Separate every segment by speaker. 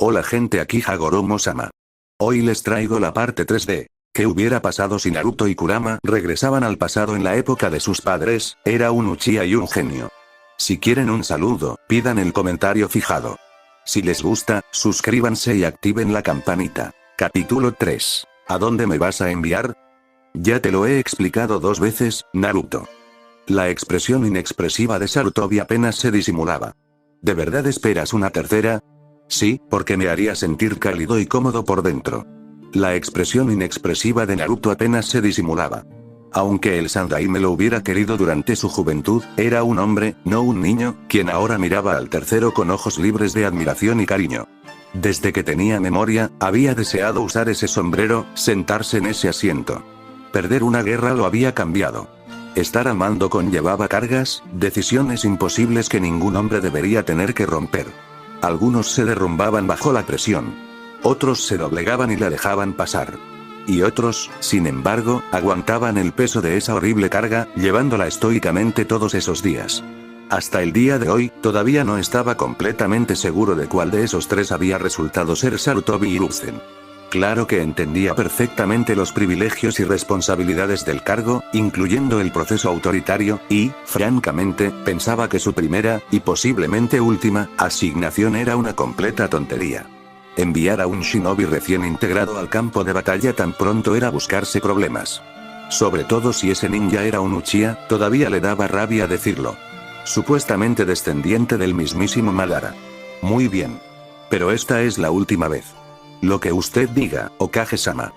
Speaker 1: Hola gente, aquí Hagoromo-sama. Hoy les traigo la parte 3 de ¿qué hubiera pasado si Naruto y Kurama regresaban al pasado en la época de sus padres? Era un Uchiha y un genio. Si quieren un saludo, pidan el comentario fijado. Si les gusta, suscríbanse y activen la campanita. Capítulo 3. ¿A dónde me vas a enviar? Ya te lo he explicado 2 veces, Naruto. La expresión inexpresiva de Sarutobi apenas se disimulaba. ¿De verdad esperas una tercera? Sí, porque me haría sentir cálido y cómodo por dentro. La expresión inexpresiva de Naruto apenas se disimulaba. Aunque el Sandai me lo hubiera querido durante su juventud, era un hombre, no un niño, quien ahora miraba al tercero con ojos libres de admiración y cariño. Desde que tenía memoria, había deseado usar ese sombrero, sentarse en ese asiento. Perder una guerra lo había cambiado. Estar al mando conllevaba cargas, decisiones imposibles que ningún hombre debería tener que romper. Algunos se derrumbaban bajo la presión. Otros se doblegaban y la dejaban pasar. Y otros, sin embargo, aguantaban el peso de esa horrible carga, llevándola estoicamente todos esos días. Hasta el día de hoy, todavía no estaba completamente seguro de cuál de esos tres había resultado ser Sarutobi Hiruzen. Claro que entendía perfectamente los privilegios y responsabilidades del cargo, incluyendo el proceso autoritario, y, francamente, pensaba que su primera, y posiblemente última, asignación era una completa tontería. Enviar a un shinobi recién integrado al campo de batalla tan pronto era buscarse problemas. Sobre todo si ese ninja era un Uchiha, todavía le daba rabia decirlo. Supuestamente descendiente del mismísimo Madara. Muy bien. Pero esta es la última vez. Lo que usted diga, Okage-sama.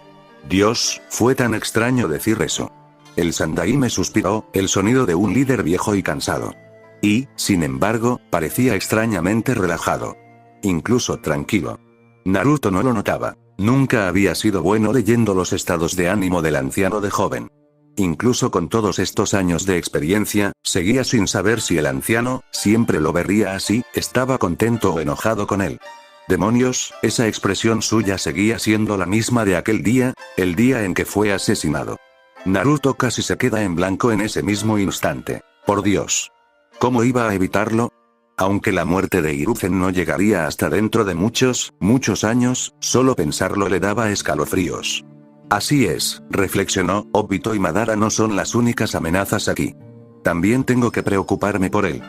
Speaker 1: Dios, fue tan extraño decir eso. El Sandai me suspiró, el sonido de un líder viejo y cansado. Y, sin embargo, parecía extrañamente relajado. Incluso tranquilo. Naruto no lo notaba. Nunca había sido bueno leyendo los estados de ánimo del anciano de joven. Incluso con todos estos años de experiencia, seguía sin saber si el anciano, siempre lo vería así, estaba contento o enojado con él. Demonios, esa expresión suya seguía siendo la misma de aquel día, el día en que fue asesinado. Naruto casi se queda en blanco en ese mismo instante. Por Dios. ¿Cómo iba a evitarlo? Aunque la muerte de Hiruzen no llegaría hasta dentro de muchos años, solo pensarlo le daba escalofríos. Así es, reflexionó, Obito y Madara no son las únicas amenazas aquí. También tengo que preocuparme por él.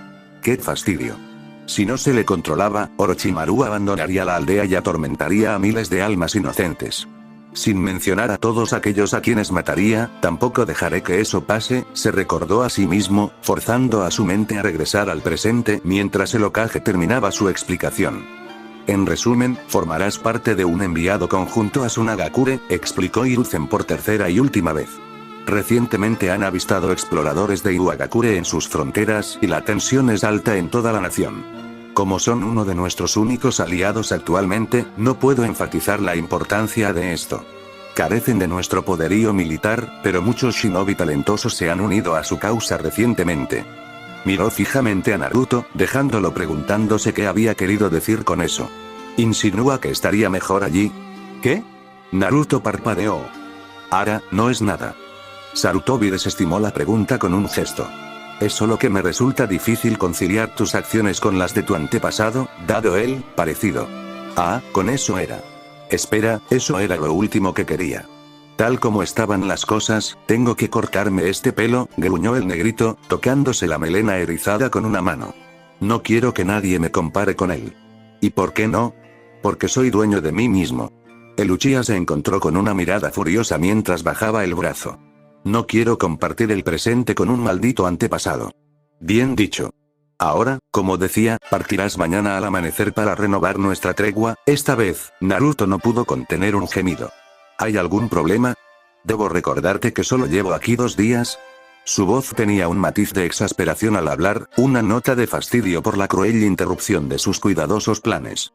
Speaker 1: ¡Qué fastidio! Si no se le controlaba, Orochimaru abandonaría la aldea y atormentaría a miles de almas inocentes. Sin mencionar a todos aquellos a quienes mataría, tampoco dejaré que eso pase, se recordó a sí mismo, forzando a su mente a regresar al presente mientras el Hokage terminaba su explicación. En resumen, formarás parte de un enviado conjunto a Sunagakure, explicó Hiruzen por tercera y última vez. Recientemente han avistado exploradores de Iwagakure en sus fronteras y la tensión es alta en toda la nación. Como son uno de nuestros únicos aliados actualmente, no puedo enfatizar la importancia de esto. Carecen de nuestro poderío militar, pero muchos shinobi talentosos se han unido a su causa recientemente. Miró fijamente a Naruto, dejándolo preguntándose qué había querido decir con eso. ¿Insinúa que estaría mejor allí? ¿Qué? Naruto parpadeó. Ara, no es nada. Sarutobi desestimó la pregunta con un gesto. Es solo que me resulta difícil conciliar tus acciones con las de tu antepasado, dado el parecido. Ah, con eso era. Espera, eso era lo último que quería. Tal como estaban las cosas, tengo que cortarme este pelo, gruñó el negrito, tocándose la melena erizada con una mano. No quiero que nadie me compare con él. ¿Y por qué no? Porque soy dueño de mí mismo. El Uchiha se encontró con una mirada furiosa mientras bajaba el brazo. No quiero compartir el presente con un maldito antepasado. Bien dicho. Ahora, como decía, partirás mañana al amanecer para renovar nuestra tregua. Esta vez, Naruto no pudo contener un gemido. ¿Hay algún problema? ¿Debo recordarte que solo llevo aquí 2 días? Su voz tenía un matiz de exasperación al hablar, una nota de fastidio por la cruel interrupción de sus cuidadosos planes.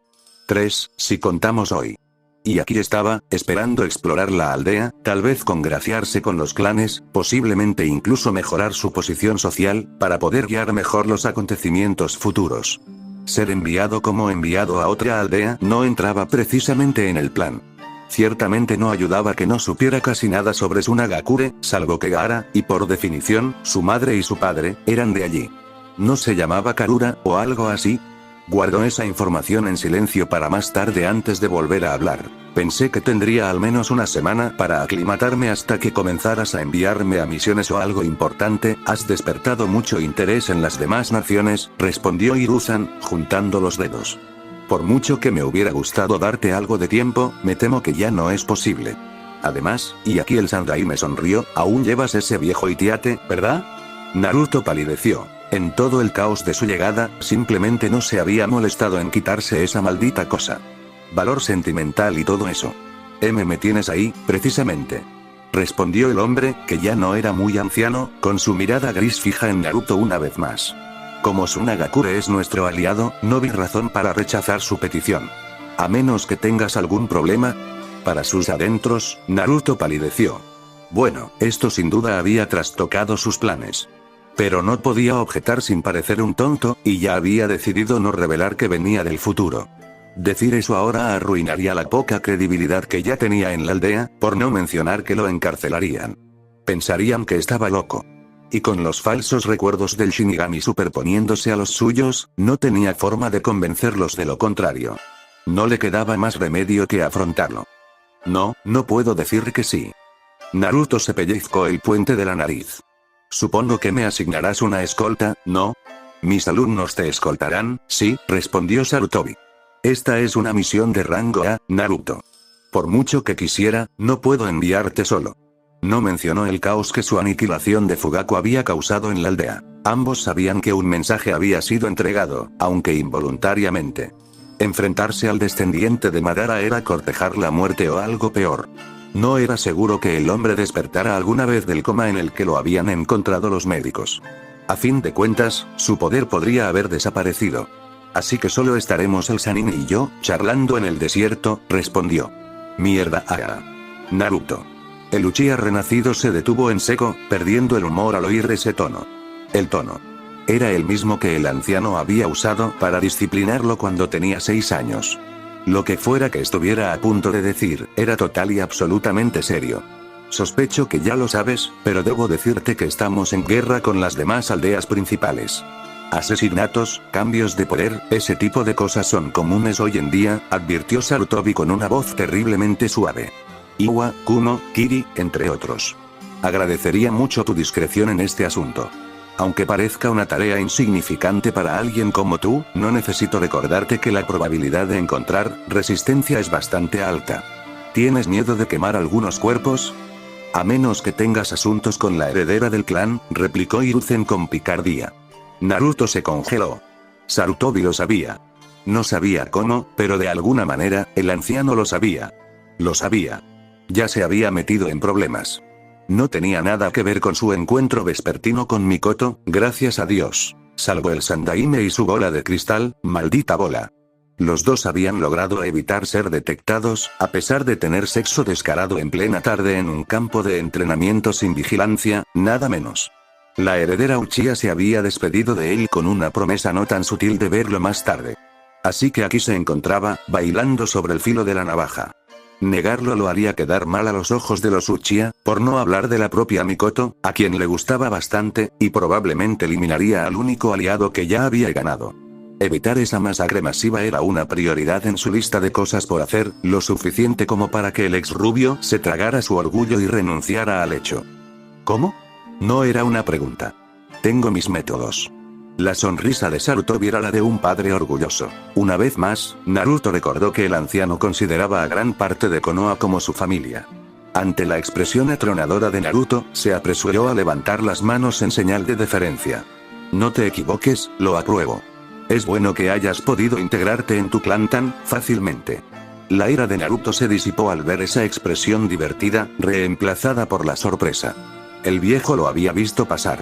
Speaker 1: 3, si contamos hoy. Y aquí estaba, esperando explorar la aldea, tal vez congraciarse con los clanes, posiblemente incluso mejorar su posición social, para poder guiar mejor los acontecimientos futuros. Ser enviado como enviado a otra aldea no entraba precisamente en el plan. Ciertamente no ayudaba que no supiera casi nada sobre Sunagakure, salvo que Gaara, y por definición, su madre y su padre, eran de allí. ¿No se llamaba Karura, o algo así? Guardó esa información en silencio para más tarde antes de volver a hablar. Pensé que tendría al menos una semana para aclimatarme hasta que comenzaras a enviarme a misiones o algo importante. Has despertado mucho interés en las demás naciones, respondió Hiruzen, juntando los dedos. Por mucho que me hubiera gustado darte algo de tiempo, me temo que ya no es posible. Además, y aquí el Sandai me sonrió, aún llevas ese viejo itiate, ¿verdad? Naruto palideció. En todo el caos de su llegada, simplemente no se había molestado en quitarse esa maldita cosa. Valor sentimental y todo eso. Me tienes ahí, precisamente. Respondió el hombre, que ya no era muy anciano, con su mirada gris fija en Naruto una vez más. Como Tsunagakure es nuestro aliado, no vi razón para rechazar su petición. A menos que tengas algún problema. Para sus adentros, Naruto palideció. Bueno, esto sin duda había trastocado sus planes. Pero no podía objetar sin parecer un tonto, y ya había decidido no revelar que venía del futuro. Decir eso ahora arruinaría la poca credibilidad que ya tenía en la aldea, por no mencionar que lo encarcelarían. Pensarían que estaba loco. Y con los falsos recuerdos del Shinigami superponiéndose a los suyos, no tenía forma de convencerlos de lo contrario. No le quedaba más remedio que afrontarlo. No puedo decir que sí. Naruto se pellizcó el puente de la nariz. Supongo que me asignarás una escolta, ¿no? Mis alumnos te escoltarán, sí, respondió Sarutobi. Esta es una misión de rango A, Naruto. Por mucho que quisiera, no puedo enviarte solo. No mencionó el caos que su aniquilación de Fugaku había causado en la aldea. Ambos sabían que un mensaje había sido entregado, aunque involuntariamente. Enfrentarse al descendiente de Madara era cortejar la muerte o algo peor. No era seguro que el hombre despertara alguna vez del coma en el que lo habían encontrado los médicos. A fin de cuentas, su poder podría haber desaparecido. Así que solo estaremos el Sannin y yo, charlando en el desierto, respondió. Mierda, Naruto. El Uchiha renacido se detuvo en seco, perdiendo el humor al oír ese tono. El tono. Era el mismo que el anciano había usado para disciplinarlo cuando tenía 6 años. Lo que fuera que estuviera a punto de decir, era total y absolutamente serio. Sospecho que ya lo sabes, pero debo decirte que estamos en guerra con las demás aldeas principales. Asesinatos, cambios de poder, ese tipo de cosas son comunes hoy en día, advirtió Sarutobi con una voz terriblemente suave. Iwa, Kumo, Kiri, entre otros. Agradecería mucho tu discreción en este asunto. Aunque parezca una tarea insignificante para alguien como tú, no necesito recordarte que la probabilidad de encontrar resistencia es bastante alta. ¿Tienes miedo de quemar algunos cuerpos? A menos que tengas asuntos con la heredera del clan, replicó Hiruzen con picardía. Naruto se congeló. Sarutobi lo sabía. No sabía cómo, pero de alguna manera, el anciano lo sabía. Lo sabía. Ya se había metido en problemas. No tenía nada que ver con su encuentro vespertino con Mikoto, gracias a Dios. Salvo el Sandaime y su bola de cristal, maldita bola. Los dos habían logrado evitar ser detectados, a pesar de tener sexo descarado en plena tarde en un campo de entrenamiento sin vigilancia, nada menos. La heredera Uchiha se había despedido de él con una promesa no tan sutil de verlo más tarde. Así que aquí se encontraba, bailando sobre el filo de la navaja. Negarlo lo haría quedar mal a los ojos de los Uchiha, por no hablar de la propia Mikoto, a quien le gustaba bastante, y probablemente eliminaría al único aliado que ya había ganado. Evitar esa masacre masiva era una prioridad en su lista de cosas por hacer, lo suficiente como para que el ex rubio se tragara su orgullo y renunciara al hecho. ¿Cómo? No era una pregunta. Tengo mis métodos. La sonrisa de Sarutobi era la de un padre orgulloso. Una vez más, Naruto recordó que el anciano consideraba a gran parte de Konoha como su familia. Ante la expresión atronadora de Naruto, se apresuró a levantar las manos en señal de deferencia. No te equivoques, lo apruebo. Es bueno que hayas podido integrarte en tu clan tan fácilmente. La ira de Naruto se disipó al ver esa expresión divertida, reemplazada por la sorpresa. El viejo lo había visto pasar.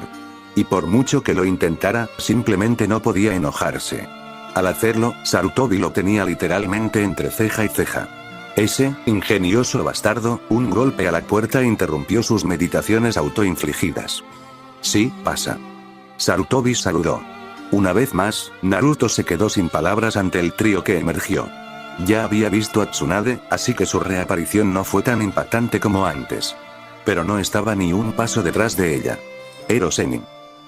Speaker 1: Y por mucho que lo intentara, simplemente no podía enojarse. Al hacerlo, Sarutobi lo tenía literalmente entre ceja y ceja. Ese ingenioso bastardo, un golpe a la puerta interrumpió sus meditaciones autoinfligidas. Sí, pasa. Sarutobi saludó. Una vez más, Naruto se quedó sin palabras ante el trío que emergió. Ya había visto a Tsunade, así que su reaparición no fue tan impactante como antes. Pero no estaba ni un paso detrás de ella. Ero Sennin.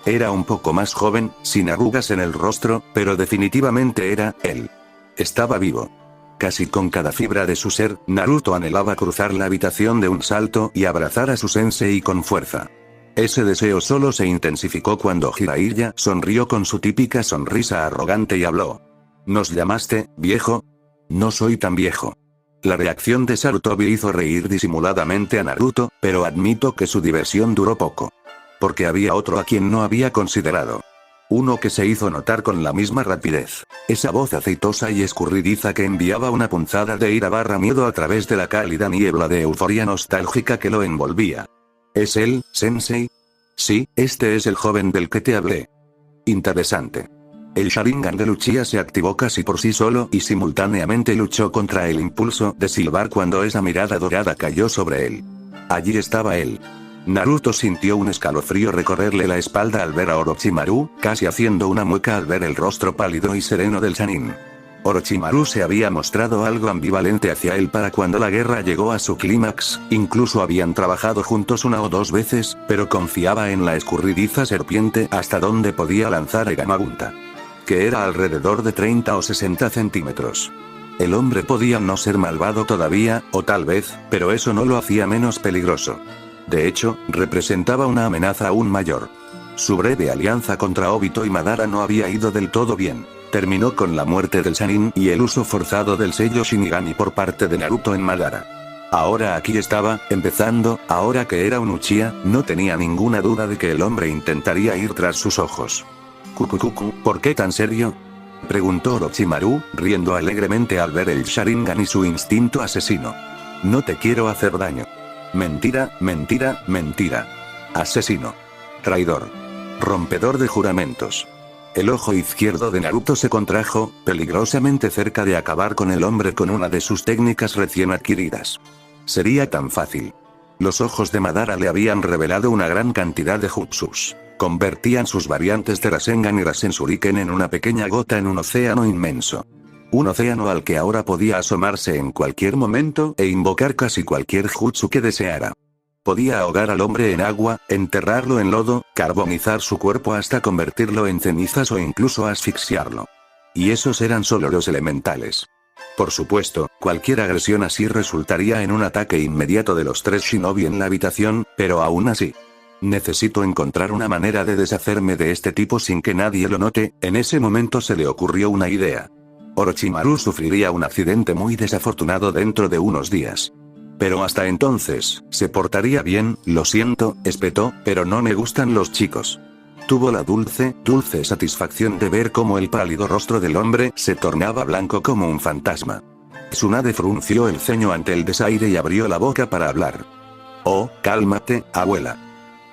Speaker 1: Era un poco más joven, sin arrugas en el rostro, pero definitivamente era él. Estaba vivo. Casi con cada fibra de su ser, Naruto anhelaba cruzar la habitación de un salto y abrazar a su sensei con fuerza. Ese deseo solo se intensificó cuando Jiraiya sonrió con su típica sonrisa arrogante y habló. ¿Nos llamaste, viejo? No soy tan viejo. La reacción de Sarutobi hizo reír disimuladamente a Naruto, pero admito que su diversión duró poco. Porque había otro a quien no había considerado. Uno que se hizo notar con la misma rapidez. Esa voz aceitosa y escurridiza que enviaba una punzada de ira barra miedo a través de la cálida niebla de euforia nostálgica que lo envolvía. ¿Es él, Sensei? Sí, este es el joven del que te hablé. Interesante. El Sharingan de Uchiha se activó casi por sí solo y simultáneamente luchó contra el impulso de silbar cuando esa mirada dorada cayó sobre él. Allí estaba él. Naruto sintió un escalofrío recorrerle la espalda al ver a Orochimaru, casi haciendo una mueca al ver el rostro pálido y sereno del Sannin. Orochimaru se había mostrado algo ambivalente hacia él para cuando la guerra llegó a su clímax, incluso habían trabajado juntos una o dos veces, pero confiaba en la escurridiza serpiente hasta donde podía lanzar a Gamabunta. Que era alrededor de 30 o 60 centímetros. El hombre podía no ser malvado todavía, o tal vez, pero eso no lo hacía menos peligroso. De hecho, representaba una amenaza aún mayor. Su breve alianza contra Obito y Madara no había ido del todo bien. Terminó con la muerte del Sannin y el uso forzado del sello Shinigami por parte de Naruto en Madara. Ahora aquí estaba, empezando, ahora que era un Uchiha, no tenía ninguna duda de que el hombre intentaría ir tras sus ojos. ¿Por qué tan serio? Preguntó Orochimaru, riendo alegremente al ver el Sharingan y su instinto asesino. No te quiero hacer daño. Mentira, mentira, mentira. Asesino. Traidor. Rompedor de juramentos. El ojo izquierdo de Naruto se contrajo, peligrosamente cerca de acabar con el hombre con una de sus técnicas recién adquiridas. Sería tan fácil. Los ojos de Madara le habían revelado una gran cantidad de jutsus. Convertían sus variantes de Rasengan y Rasen Shuriken en una pequeña gota en un océano inmenso. Un océano al que ahora podía asomarse en cualquier momento e invocar casi cualquier jutsu que deseara. Podía ahogar al hombre en agua, enterrarlo en lodo, carbonizar su cuerpo hasta convertirlo en cenizas o incluso asfixiarlo. Y esos eran solo los elementales. Por supuesto, cualquier agresión así resultaría en un ataque inmediato de los tres shinobi en la habitación, pero aún así. Necesito encontrar una manera de deshacerme de este tipo sin que nadie lo note. En ese momento se le ocurrió una idea. Orochimaru sufriría un accidente muy desafortunado dentro de unos días. Pero hasta entonces, se portaría bien. Lo siento, espetó, pero no me gustan los chicos. Tuvo la dulce satisfacción de ver cómo el pálido rostro del hombre se tornaba blanco como un fantasma. Tsunade frunció el ceño ante el desaire y abrió la boca para hablar. Oh, cálmate, abuela.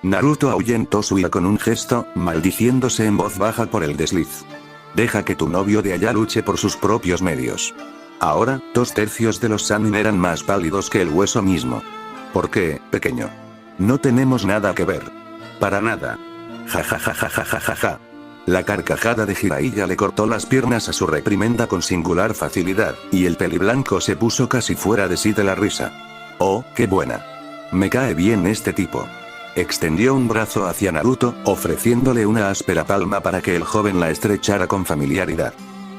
Speaker 1: Naruto ahuyentó su ira con un gesto, maldiciéndose en voz baja por el desliz. Deja que tu novio de allá luche por sus propios medios. Ahora, 2/3 de los Sannin eran más pálidos que el hueso mismo. ¿Por qué, pequeño? No tenemos nada que ver. Para nada. Ja ja ja ja ja ja ja ja. La carcajada de Jiraiya le cortó las piernas a su reprimenda con singular facilidad, y el peliblanco se puso casi fuera de sí de la risa. Oh, qué buena. Me cae bien este tipo. Extendió un brazo hacia Naruto, ofreciéndole una áspera palma para que el joven la estrechara con familiaridad.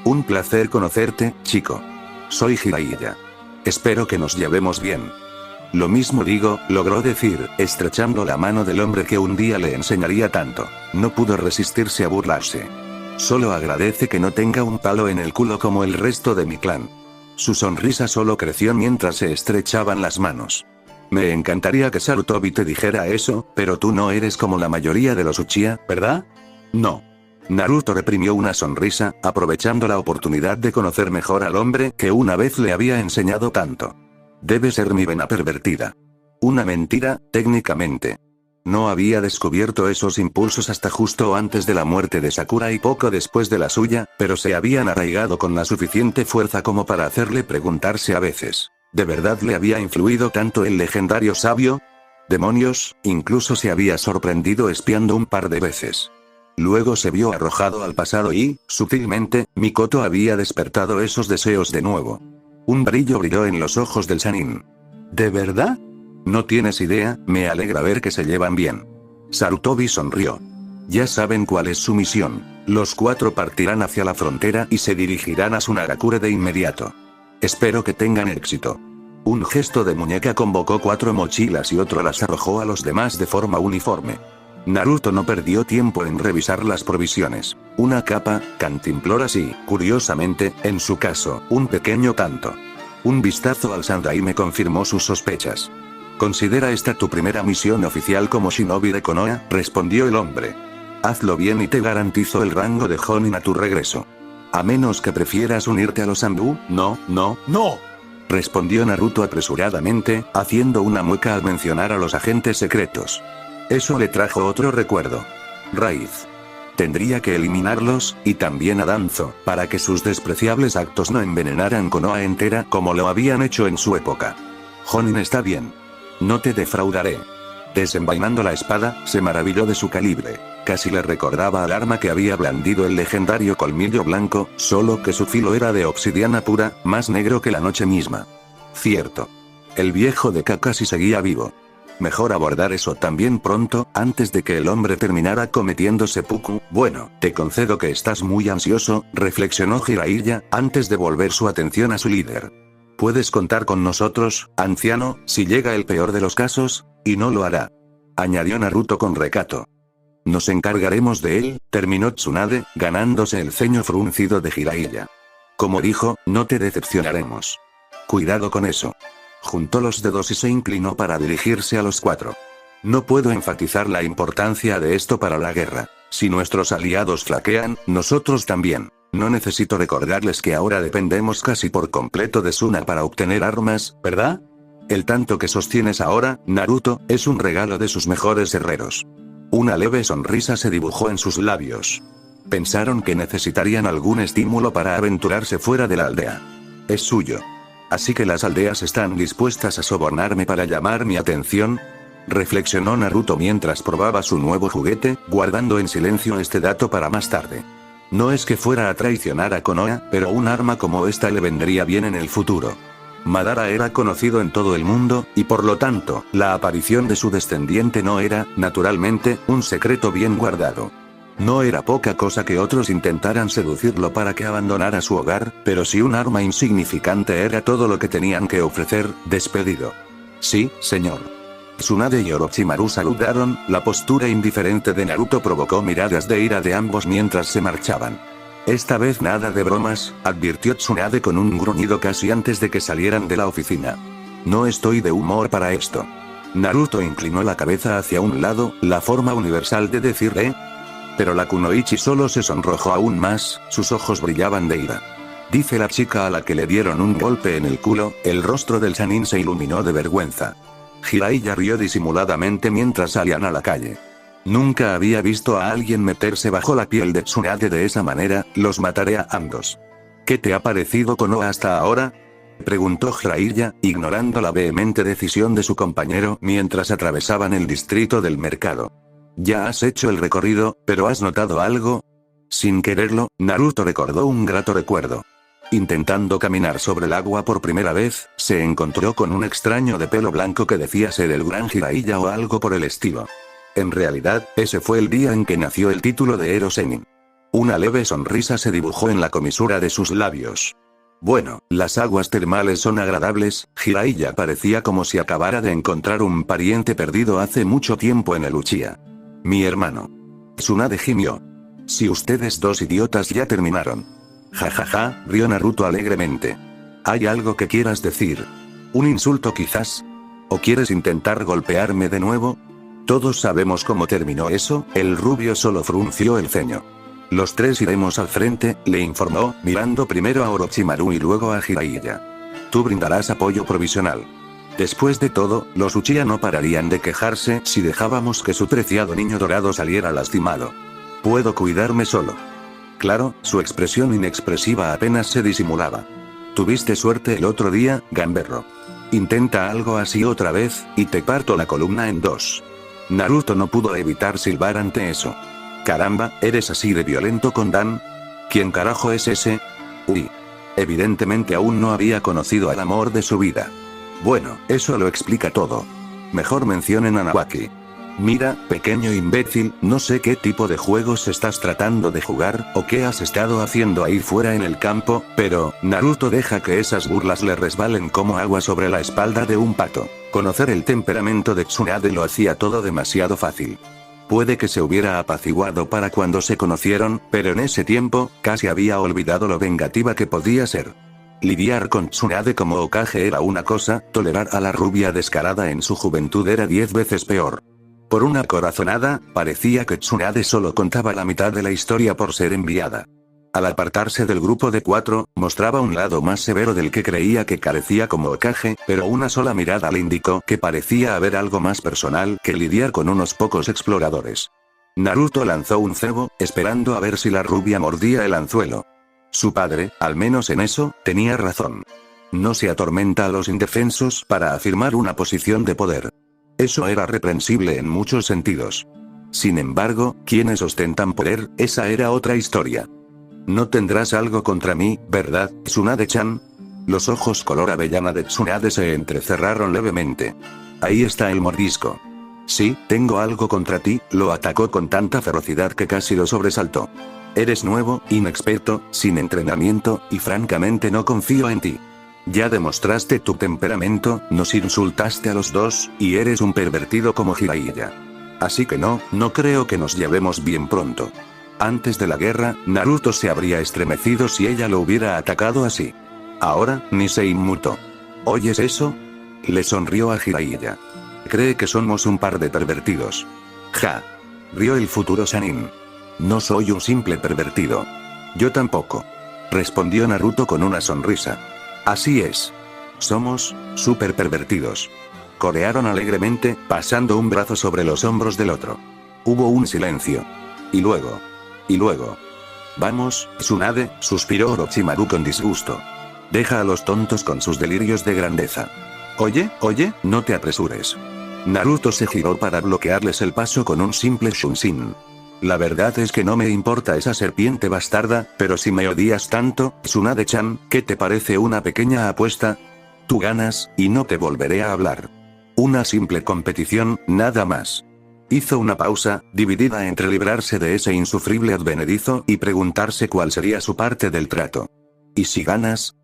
Speaker 1: Un placer conocerte, chico. Soy Jiraiya. Espero que nos llevemos bien. Lo mismo digo, logró decir, estrechando la mano del hombre que un día le enseñaría tanto. No pudo resistirse a burlarse. Solo agradece que no tenga un palo en el culo como el resto de mi clan. Su sonrisa solo creció mientras se estrechaban las manos. Me encantaría que Sarutobi te dijera eso, pero tú no eres como la mayoría de los Uchiha, ¿verdad? No. Naruto reprimió una sonrisa, aprovechando la oportunidad de conocer mejor al hombre que una vez le había enseñado tanto. Debe ser mi vena pervertida. Una mentira, técnicamente. No había descubierto esos impulsos hasta justo antes de la muerte de Sakura y poco después de la suya, pero se habían arraigado con la suficiente fuerza como para hacerle preguntarse a veces. ¿De verdad le había influido tanto el legendario sabio? Demonios, incluso se había sorprendido espiando un par de veces. Luego se vio arrojado al pasado y, sutilmente, Mikoto había despertado esos deseos de nuevo. Un brillo brilló en los ojos del Sannin. ¿De verdad? No tienes idea, me alegra ver que se llevan bien. Sarutobi sonrió. Ya saben cuál es su misión. Los 4 partirán hacia la frontera y se dirigirán a Sunagakure de inmediato. Espero que tengan éxito. Un gesto de muñeca convocó 4 mochilas y otro las arrojó a los demás de forma uniforme. Naruto no perdió tiempo en revisar las provisiones. Una capa, cantimploras y, curiosamente, en su caso, un pequeño tanto. Un vistazo al Sandai me confirmó sus sospechas. «Considera esta tu primera misión oficial como shinobi de Konoha», respondió el hombre. «Hazlo bien y te garantizo el rango de Jonin a tu regreso. A menos que prefieras unirte a los Anbu». «No, no, no», respondió Naruto apresuradamente, haciendo una mueca al mencionar a los agentes secretos. Eso le trajo otro recuerdo. Raíz. Tendría que eliminarlos, y también a Danzo, para que sus despreciables actos no envenenaran Konoha entera como lo habían hecho en su época. «Jonin está bien. No te defraudaré». Desenvainando la espada, se maravilló de su calibre. Casi le recordaba al arma que había blandido el legendario colmillo blanco, solo que su filo era de obsidiana pura, más negro que la noche misma. Cierto. El viejo de Kakashi seguía vivo. Mejor abordar eso también pronto, antes de que el hombre terminara cometiendo seppuku. «Bueno, te concedo que estás muy ansioso», reflexionó Jiraiya, antes de volver su atención a su líder. «Puedes contar con nosotros, anciano, si llega el peor de los casos, y no lo hará», añadió Naruto con recato. «Nos encargaremos de él», terminó Tsunade, ganándose el ceño fruncido de Jiraiya. «Como dijo, no te decepcionaremos. Cuidado con eso». Juntó los dedos y se inclinó para dirigirse a los 4. «No puedo enfatizar la importancia de esto para la guerra. Si nuestros aliados flaquean, nosotros también. No necesito recordarles que ahora dependemos casi por completo de Suna para obtener armas, ¿verdad? El tanto que sostienes ahora, Naruto, es un regalo de sus mejores herreros». Una leve sonrisa se dibujó en sus labios. Pensaron que necesitarían algún estímulo para aventurarse fuera de la aldea. «Es suyo. Así que las aldeas están dispuestas a sobornarme para llamar mi atención», reflexionó Naruto mientras probaba su nuevo juguete, guardando en silencio este dato para más tarde. No es que fuera a traicionar a Konoha, pero un arma como esta le vendría bien en el futuro. Madara era conocido en todo el mundo, y por lo tanto, la aparición de su descendiente no era, naturalmente, un secreto bien guardado. No era poca cosa que otros intentaran seducirlo para que abandonara su hogar, pero si un arma insignificante era todo lo que tenían que ofrecer, despedido. «Sí, señor». Tsunade y Orochimaru saludaron, la postura indiferente de Naruto provocó miradas de ira de ambos mientras se marchaban. «Esta vez nada de bromas», advirtió Tsunade con un gruñido casi antes de que salieran de la oficina. «No estoy de humor para esto». Naruto inclinó la cabeza hacia un lado, la forma universal de decir Pero la kunoichi solo se sonrojó aún más, sus ojos brillaban de ira. Dice la chica a la que le dieron un golpe en el culo, el rostro del Sannin se iluminó de vergüenza. Jiraiya rió disimuladamente mientras salían a la calle. Nunca había visto a alguien meterse bajo la piel de Tsunade de esa manera, los mataré a ambos. ¿Qué te ha parecido Konoha hasta ahora?, preguntó Jiraiya, ignorando la vehemente decisión de su compañero mientras atravesaban el distrito del mercado. «Ya has hecho el recorrido, pero ¿has notado algo?». Sin quererlo, Naruto recordó un grato recuerdo. Intentando caminar sobre el agua por primera vez, se encontró con un extraño de pelo blanco que decía ser el gran Jiraiya o algo por el estilo. En realidad, ese fue el día en que nació el título de Ero Sennin. Una leve sonrisa se dibujó en la comisura de sus labios. «Bueno, las aguas termales son agradables», Jiraiya parecía como si acabara de encontrar un pariente perdido hace mucho tiempo en el Uchiha. «Mi hermano». Tsunade gimió. «Si ustedes dos idiotas ya terminaron». «Jajaja», rió Naruto alegremente. «¿Hay algo que quieras decir? ¿Un insulto quizás? ¿O quieres intentar golpearme de nuevo?». «Todos sabemos cómo terminó eso», el rubio solo frunció el ceño. «Los 3 iremos al frente», le informó, mirando primero a Orochimaru y luego a Jiraiya. «Tú brindarás apoyo provisional. Después de todo, los Uchiha no pararían de quejarse si dejábamos que su preciado niño dorado saliera lastimado. Puedo cuidarme solo». Claro, su expresión inexpresiva apenas se disimulaba. «Tuviste suerte el otro día, gamberro. Intenta algo así otra vez, y te parto la columna en 2». Naruto no pudo evitar silbar ante eso. «Caramba, ¿eres así de violento con Dan? ¿Quién carajo es ese?». Uy. Evidentemente aún no había conocido al amor de su vida. Bueno, eso lo explica todo. Mejor mencionen a Nawaki. Mira, pequeño imbécil, no sé qué tipo de juegos estás tratando de jugar, o qué has estado haciendo ahí fuera en el campo, pero, Naruto deja que esas burlas le resbalen como agua sobre la espalda de un pato. Conocer el temperamento de Tsunade lo hacía todo demasiado fácil. Puede que se hubiera apaciguado para cuando se conocieron, pero en ese tiempo, casi había olvidado lo vengativa que podía ser. Lidiar con Tsunade como Hokage era una cosa, tolerar a la rubia descarada en su juventud era 10 veces peor. Por una corazonada, parecía que Tsunade solo contaba la mitad de la historia por ser enviada. Al apartarse del grupo de 4, mostraba un lado más severo del que creía que carecía como Hokage, pero una sola mirada le indicó que parecía haber algo más personal que lidiar con unos pocos exploradores. Naruto lanzó un cebo, esperando a ver si la rubia mordía el anzuelo. Su padre, al menos en eso, tenía razón. No se atormenta a los indefensos para afirmar una posición de poder. Eso era reprensible en muchos sentidos. Sin embargo, quienes ostentan poder, esa era otra historia. No tendrás algo contra mí, ¿verdad, Tsunade-chan? Los ojos color avellana de Tsunade se entrecerraron levemente. Ahí está el mordisco. Sí, tengo algo contra ti, lo atacó con tanta ferocidad que casi lo sobresaltó. Eres nuevo, inexperto, sin entrenamiento, y francamente no confío en ti. Ya demostraste tu temperamento, nos insultaste a los dos, y eres un pervertido como Jiraiya. Así que no creo que nos llevemos bien pronto. Antes de la guerra, Naruto se habría estremecido si ella lo hubiera atacado así. Ahora, ni se inmutó. ¿Oyes eso? Le sonrió a Jiraiya. Cree que somos un par de pervertidos. Ja. Rió el futuro Sannin. No soy un simple pervertido. Yo tampoco. Respondió Naruto con una sonrisa. Así es. Somos, super pervertidos. Corearon alegremente, pasando un brazo sobre los hombros del otro. Hubo un silencio. Y luego. Vamos, Tsunade, suspiró Orochimaru con disgusto. Deja a los tontos con sus delirios de grandeza. Oye, no te apresures. Naruto se giró para bloquearles el paso con un simple shunshin. La verdad es que no me importa esa serpiente bastarda, pero si me odias tanto, Tsunade-chan, ¿qué te parece una pequeña apuesta? Tú ganas, y no te volveré a hablar. Una simple competición, nada más. Hizo una pausa, dividida entre librarse de ese insufrible advenedizo y preguntarse cuál sería su parte del trato. ¿Y si ganas?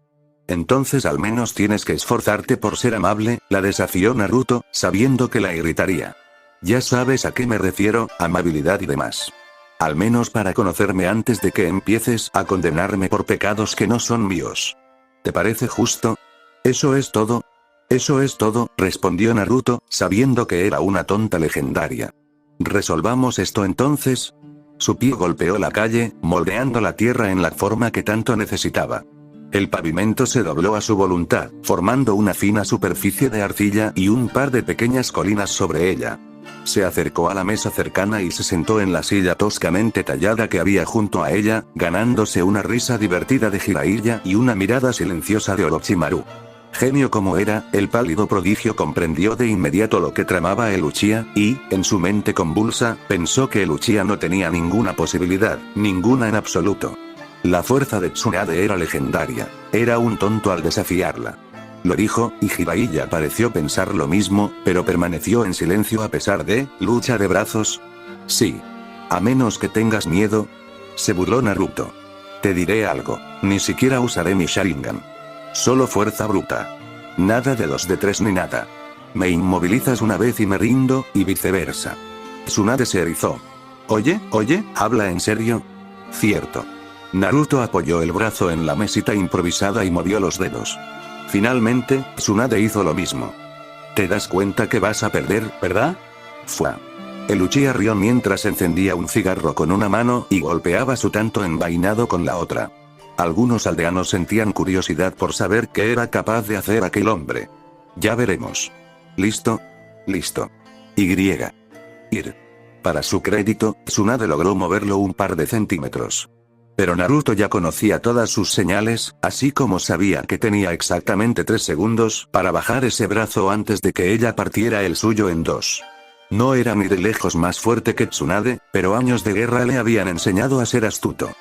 Speaker 1: Entonces al menos tienes que esforzarte por ser amable, la desafió Naruto, sabiendo que la irritaría. Ya sabes a qué me refiero, amabilidad y demás. Al menos para conocerme antes de que empieces a condenarme por pecados que no son míos. ¿Te parece justo? Eso es todo. Eso es todo, respondió Naruto, sabiendo que era una tonta legendaria. ¿Resolvamos esto entonces? Su pie golpeó la calle, moldeando la tierra en la forma que tanto necesitaba. El pavimento se dobló a su voluntad, formando una fina superficie de arcilla y un par de pequeñas colinas sobre ella. Se acercó a la mesa cercana y se sentó en la silla toscamente tallada que había junto a ella, ganándose una risa divertida de Jiraiya y una mirada silenciosa de Orochimaru. Genio como era, el pálido prodigio comprendió de inmediato lo que tramaba el Uchiha, y, en su mente convulsa, pensó que el Uchiha no tenía ninguna posibilidad, ninguna en absoluto. La fuerza de Tsunade era legendaria, era un tonto al desafiarla. Lo dijo, y Jiraiya pareció pensar lo mismo, pero permaneció en silencio a pesar de, lucha de brazos. Sí. A menos que tengas miedo. Se burló Naruto. Te diré algo, ni siquiera usaré mi Sharingan. Solo fuerza bruta. Nada de 2 de 3 ni nada. Me inmovilizas una vez y me rindo, y viceversa. Tsunade se erizó. Oye, ¿habla en serio? Cierto. Naruto apoyó el brazo en la mesita improvisada y movió los dedos. Finalmente, Tsunade hizo lo mismo. ¿Te das cuenta que vas a perder, verdad? Fua. El Uchiha rió mientras encendía un cigarro con una mano y golpeaba su tanto envainado con la otra. Algunos aldeanos sentían curiosidad por saber qué era capaz de hacer aquel hombre. Ya veremos. ¿Listo? Listo. Ir. Para su crédito, Tsunade logró moverlo un par de centímetros. Pero Naruto ya conocía todas sus señales, así como sabía que tenía exactamente 3 segundos para bajar ese brazo antes de que ella partiera el suyo en 2. No era ni de lejos más fuerte que Tsunade, pero años de guerra le habían enseñado a ser astuto.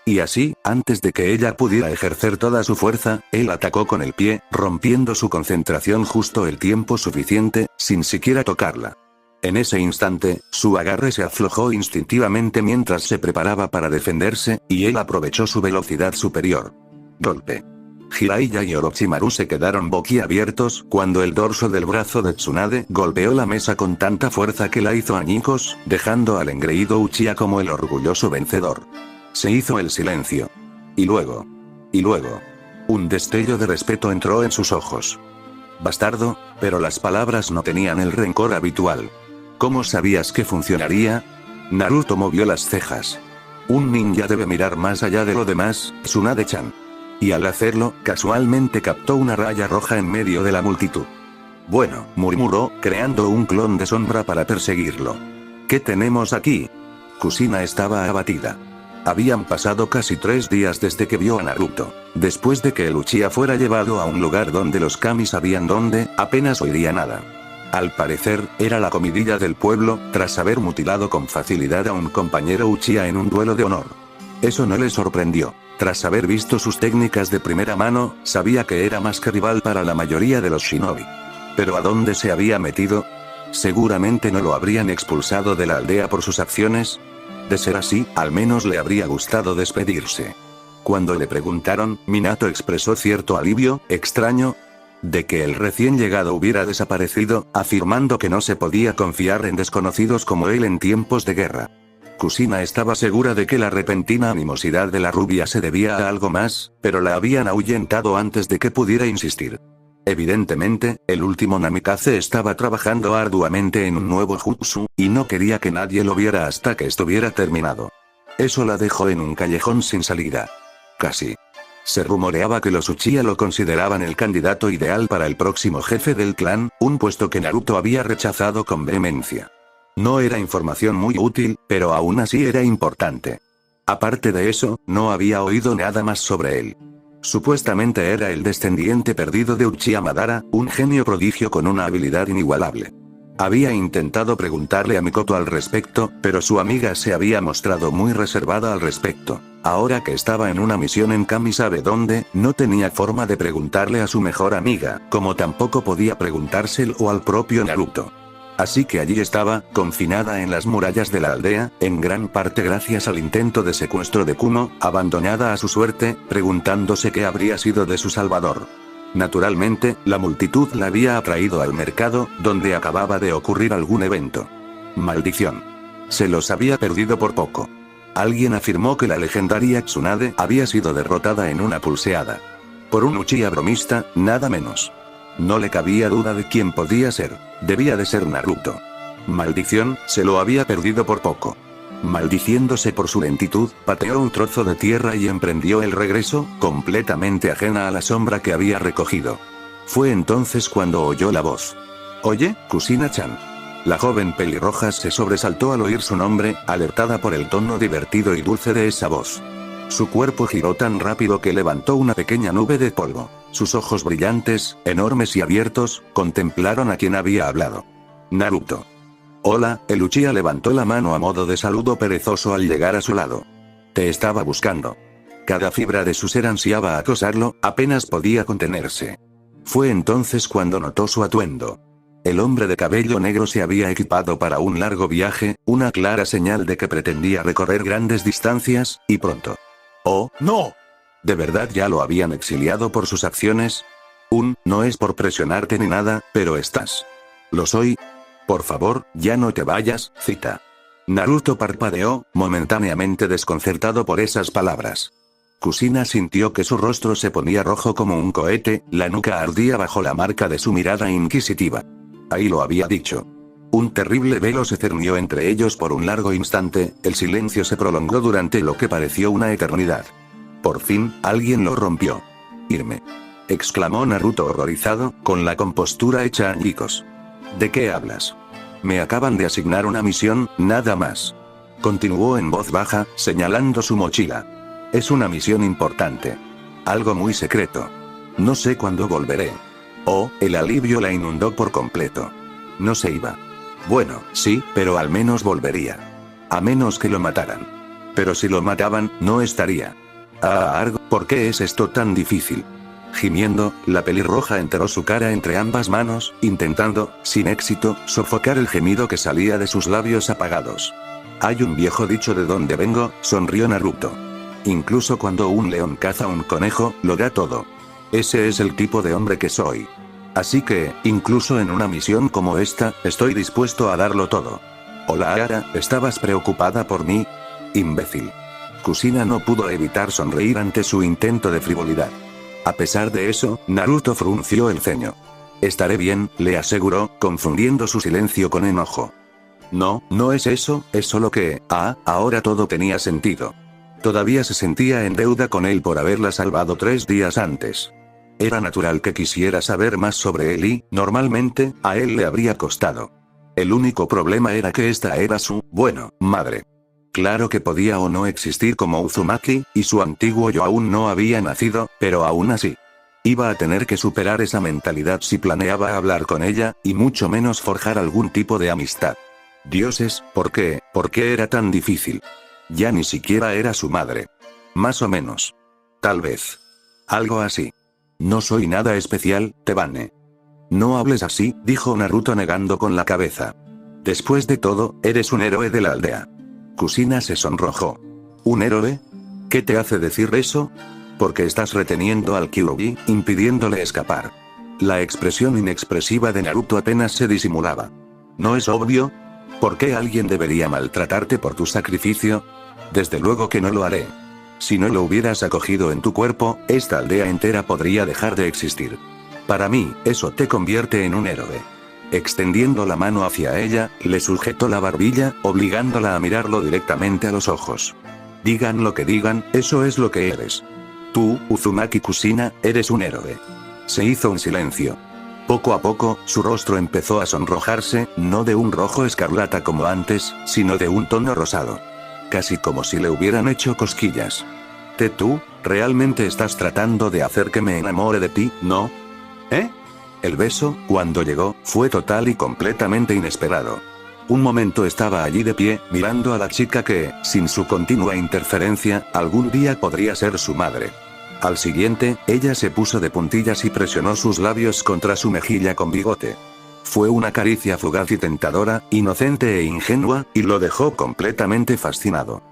Speaker 1: Y así, antes de que ella pudiera ejercer toda su fuerza, él atacó con el pie, rompiendo su concentración justo el tiempo suficiente, sin siquiera tocarla. En ese instante, su agarre se aflojó instintivamente mientras se preparaba para defenderse, y él aprovechó su velocidad superior. Golpe. Jiraiya y Orochimaru se quedaron boquiabiertos cuando el dorso del brazo de Tsunade golpeó la mesa con tanta fuerza que la hizo añicos, dejando al engreído Uchiha como el orgulloso vencedor. Se hizo el silencio. Y luego, un destello de respeto entró en sus ojos. Bastardo, pero las palabras no tenían el rencor habitual. ¿Cómo sabías que funcionaría? Naruto movió las cejas. Un ninja debe mirar más allá de lo demás, Tsunade-chan. Y al hacerlo, casualmente captó una raya roja en medio de la multitud. Bueno, murmuró, creando un clon de sombra para perseguirlo. ¿Qué tenemos aquí? Kushina estaba abatida. Habían pasado casi 3 días desde que vio a Naruto. Después de que el Uchiha fuera llevado a un lugar donde los kami sabían dónde, apenas oiría nada. Al parecer, era la comidilla del pueblo, tras haber mutilado con facilidad a un compañero Uchiha en un duelo de honor. Eso no le sorprendió. Tras haber visto sus técnicas de primera mano, sabía que era más que rival para la mayoría de los shinobi. ¿Pero a dónde se había metido? Seguramente no lo habrían expulsado de la aldea por sus acciones. De ser así, al menos le habría gustado despedirse. Cuando le preguntaron, Minato expresó cierto alivio, extraño, de que el recién llegado hubiera desaparecido, afirmando que no se podía confiar en desconocidos como él en tiempos de guerra. Kushina estaba segura de que la repentina animosidad de la rubia se debía a algo más, pero la habían ahuyentado antes de que pudiera insistir. Evidentemente, el último Namikaze estaba trabajando arduamente en un nuevo jutsu, y no quería que nadie lo viera hasta que estuviera terminado. Eso la dejó en un callejón sin salida. Casi. Se rumoreaba que los Uchiha lo consideraban el candidato ideal para el próximo jefe del clan, un puesto que Naruto había rechazado con vehemencia. No era información muy útil, pero aún así era importante. Aparte de eso, no había oído nada más sobre él. Supuestamente era el descendiente perdido de Uchiha Madara, un genio prodigio con una habilidad inigualable. Había intentado preguntarle a Mikoto al respecto, pero su amiga se había mostrado muy reservada al respecto. Ahora que estaba en una misión en Kami sabe dónde, no tenía forma de preguntarle a su mejor amiga, como tampoco podía preguntárselo al propio Naruto. Así que allí estaba, confinada en las murallas de la aldea, en gran parte gracias al intento de secuestro de Kumo, abandonada a su suerte, preguntándose qué habría sido de su salvador. Naturalmente, la multitud la había atraído al mercado, donde acababa de ocurrir algún evento. Maldición. Se los había perdido por poco. Alguien afirmó que la legendaria Tsunade había sido derrotada en una pulseada. Por un Uchiha bromista, nada menos. No le cabía duda de quién podía ser. Debía de ser Naruto. Maldición, se lo había perdido por poco. Maldiciéndose por su lentitud, pateó un trozo de tierra y emprendió el regreso, completamente ajena a la sombra que había recogido. Fue entonces cuando oyó la voz. «Oye, Kushina-chan». La joven pelirroja se sobresaltó al oír su nombre, alertada por el tono divertido y dulce de esa voz. Su cuerpo giró tan rápido que levantó una pequeña nube de polvo. Sus ojos brillantes, enormes y abiertos, contemplaron a quien había hablado. Naruto. Hola, el Uchiha levantó la mano a modo de saludo perezoso al llegar a su lado. Te estaba buscando. Cada fibra de su ser ansiaba acosarlo, apenas podía contenerse. Fue entonces cuando notó su atuendo. El hombre de cabello negro se había equipado para un largo viaje, una clara señal de que pretendía recorrer grandes distancias, y pronto. ¡Oh, no! ¿De verdad ya lo habían exiliado por sus acciones? No es por presionarte ni nada, pero estás. ¿Lo soy? Por favor, ya no te vayas, cita. Naruto parpadeó, momentáneamente desconcertado por esas palabras. Kushina sintió que su rostro se ponía rojo como un cohete, la nuca ardía bajo la marca de su mirada inquisitiva. Ahí lo había dicho. Un terrible velo se cernió entre ellos por un largo instante, el silencio se prolongó durante lo que pareció una eternidad. Por fin, alguien lo rompió. «Irme», exclamó Naruto horrorizado, con la compostura hecha añicos. «¿De qué hablas? Me acaban de asignar una misión, nada más». Continuó en voz baja, señalando su mochila. «Es una misión importante. Algo muy secreto. No sé cuándo volveré». Oh, el alivio la inundó por completo. No se iba. Bueno, sí, pero al menos volvería. A menos que lo mataran. Pero si lo mataban, no estaría. ¿Por qué es esto tan difícil? Gimiendo, la pelirroja enterró su cara entre ambas manos, intentando, sin éxito, sofocar el gemido que salía de sus labios apagados. Hay un viejo dicho de donde vengo, sonrió Naruto. Incluso cuando un león caza un conejo, lo da todo. Ese es el tipo de hombre que soy. Así que, incluso en una misión como esta, estoy dispuesto a darlo todo. Hola Ara, ¿estabas preocupada por mí? Imbécil. Kushina no pudo evitar sonreír ante su intento de frivolidad. A pesar de eso, Naruto frunció el ceño. Estaré bien, le aseguró, confundiendo su silencio con enojo. No, no es eso, es solo que, ahora todo tenía sentido. Todavía se sentía en deuda con él por haberla salvado 3 días antes. Era natural que quisiera saber más sobre él y, normalmente, a él le habría costado. El único problema era que esta era su, madre. Claro que podía o no existir como Uzumaki, y su antiguo yo aún no había nacido, pero aún así. Iba a tener que superar esa mentalidad si planeaba hablar con ella, y mucho menos forjar algún tipo de amistad. Dioses, ¿por qué? ¿Por qué era tan difícil? Ya ni siquiera era su madre. Más o menos. Tal vez. Algo así. No soy nada especial, Tebane. No hables así, dijo Naruto negando con la cabeza. Después de todo, eres un héroe de la aldea. Kushina se sonrojó. ¿Un héroe? ¿Qué te hace decir eso? Porque estás reteniendo al Kyuubi, impidiéndole escapar. La expresión inexpresiva de Naruto apenas se disimulaba. ¿No es obvio? ¿Por qué alguien debería maltratarte por tu sacrificio? Desde luego que no lo haré. Si no lo hubieras acogido en tu cuerpo, esta aldea entera podría dejar de existir. Para mí, eso te convierte en un héroe. Extendiendo la mano hacia ella, le sujetó la barbilla, obligándola a mirarlo directamente a los ojos. Digan lo que digan, eso es lo que eres. Tú, Uzumaki Kushina, eres un héroe. Se hizo un silencio. Poco a poco, su rostro empezó a sonrojarse, no de un rojo escarlata como antes, sino de un tono rosado. Casi como si le hubieran hecho cosquillas. ¿Tú, realmente estás tratando de hacer que me enamore de ti, no? ¿Eh? El beso, cuando llegó, fue total y completamente inesperado. Un momento estaba allí de pie, mirando a la chica que, sin su continua interferencia, algún día podría ser su madre. Al siguiente, ella se puso de puntillas y presionó sus labios contra su mejilla con bigote. Fue una caricia fugaz y tentadora, inocente e ingenua, y lo dejó completamente fascinado.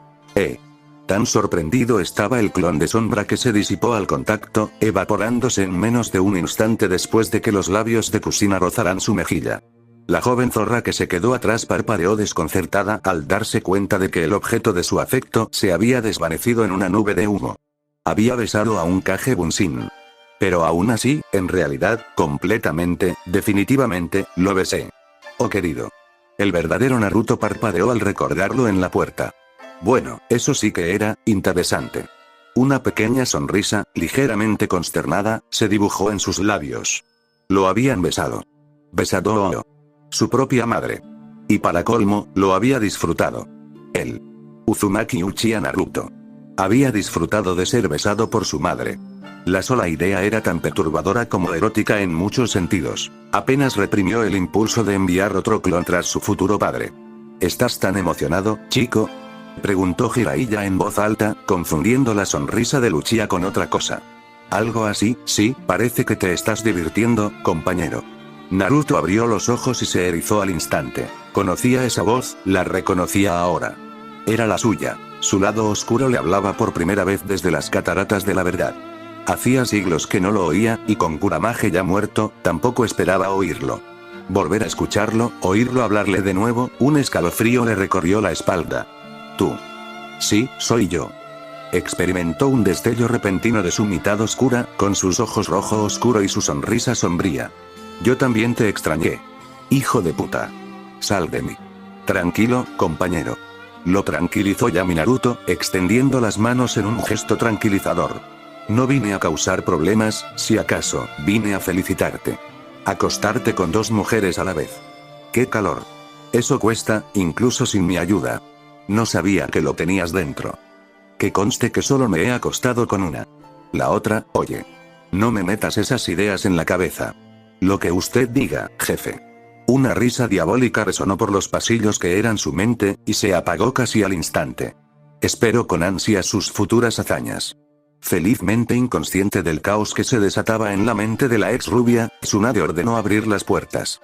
Speaker 1: Tan sorprendido estaba el clon de sombra que se disipó al contacto, evaporándose en menos de un instante después de que los labios de Kushina rozaran su mejilla. La joven zorra que se quedó atrás parpadeó desconcertada al darse cuenta de que el objeto de su afecto se había desvanecido en una nube de humo. Había besado a un Kage Bunshin. Pero aún así, en realidad, completamente, definitivamente, lo besé. Oh querido. El verdadero Naruto parpadeó al recordarlo en la puerta. Bueno, eso sí que era interesante. Una pequeña sonrisa, ligeramente consternada, se dibujó en sus labios. Lo habían besado. Besado su propia madre. Y para colmo, lo había disfrutado. Él. Uzumaki Uchiha Naruto. Había disfrutado de ser besado por su madre. La sola idea era tan perturbadora como erótica en muchos sentidos. Apenas reprimió el impulso de enviar otro clon tras su futuro padre. ¿Estás tan emocionado, chico?, preguntó Jiraiya en voz alta, confundiendo la sonrisa de Uchiha con otra cosa. Algo así, sí, parece que te estás divirtiendo, compañero. Naruto abrió los ojos y se erizó al instante. Conocía esa voz, la reconocía ahora. Era la suya. Su lado oscuro le hablaba por primera vez desde las cataratas de la verdad. Hacía siglos que no lo oía, y con Kuramage ya muerto, tampoco esperaba oírlo. Volver a escucharlo, oírlo hablarle de nuevo, un escalofrío le recorrió la espalda. Tú. Sí, soy yo. Experimentó un destello repentino de su mitad oscura, con sus ojos rojo oscuro y su sonrisa sombría. Yo también te extrañé. Hijo de puta. Sal de mí. Tranquilo, compañero. Lo tranquilizó Yami Naruto, extendiendo las manos en un gesto tranquilizador. No vine a causar problemas, si acaso, vine a felicitarte. Acostarte con 2 mujeres a la vez. ¡Qué calor! Eso cuesta, incluso sin mi ayuda. No sabía que lo tenías dentro. Que conste que solo me he acostado con una. La otra, oye. No me metas esas ideas en la cabeza. Lo que usted diga, jefe. Una risa diabólica resonó por los pasillos que eran su mente, y se apagó casi al instante. Espero con ansia sus futuras hazañas. Felizmente inconsciente del caos que se desataba en la mente de la ex rubia, Tsunade ordenó abrir las puertas.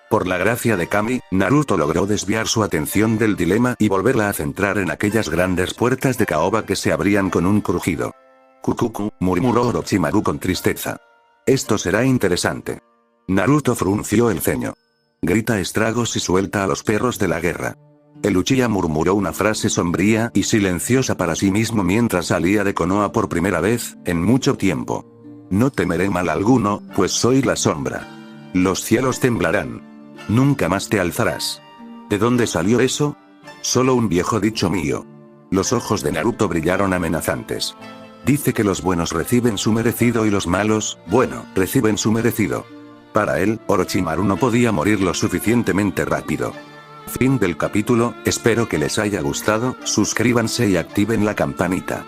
Speaker 1: Por la gracia de Kami, Naruto logró desviar su atención del dilema y volverla a centrar en aquellas grandes puertas de caoba que se abrían con un crujido. Kukuku, murmuró Orochimaru con tristeza. Esto será interesante. Naruto frunció el ceño. Grita estragos y suelta a los perros de la guerra. El Uchiha murmuró una frase sombría y silenciosa para sí mismo mientras salía de Konoha por primera vez, en mucho tiempo. No temeré mal alguno, pues soy la sombra. Los cielos temblarán. Nunca más te alzarás. ¿De dónde salió eso? Solo un viejo dicho mío. Los ojos de Naruto brillaron amenazantes. Dice que los buenos reciben su merecido y los malos, bueno, reciben su merecido. Para él, Orochimaru no podía morir lo suficientemente rápido. Fin del capítulo, espero que les haya gustado, suscríbanse y activen la campanita.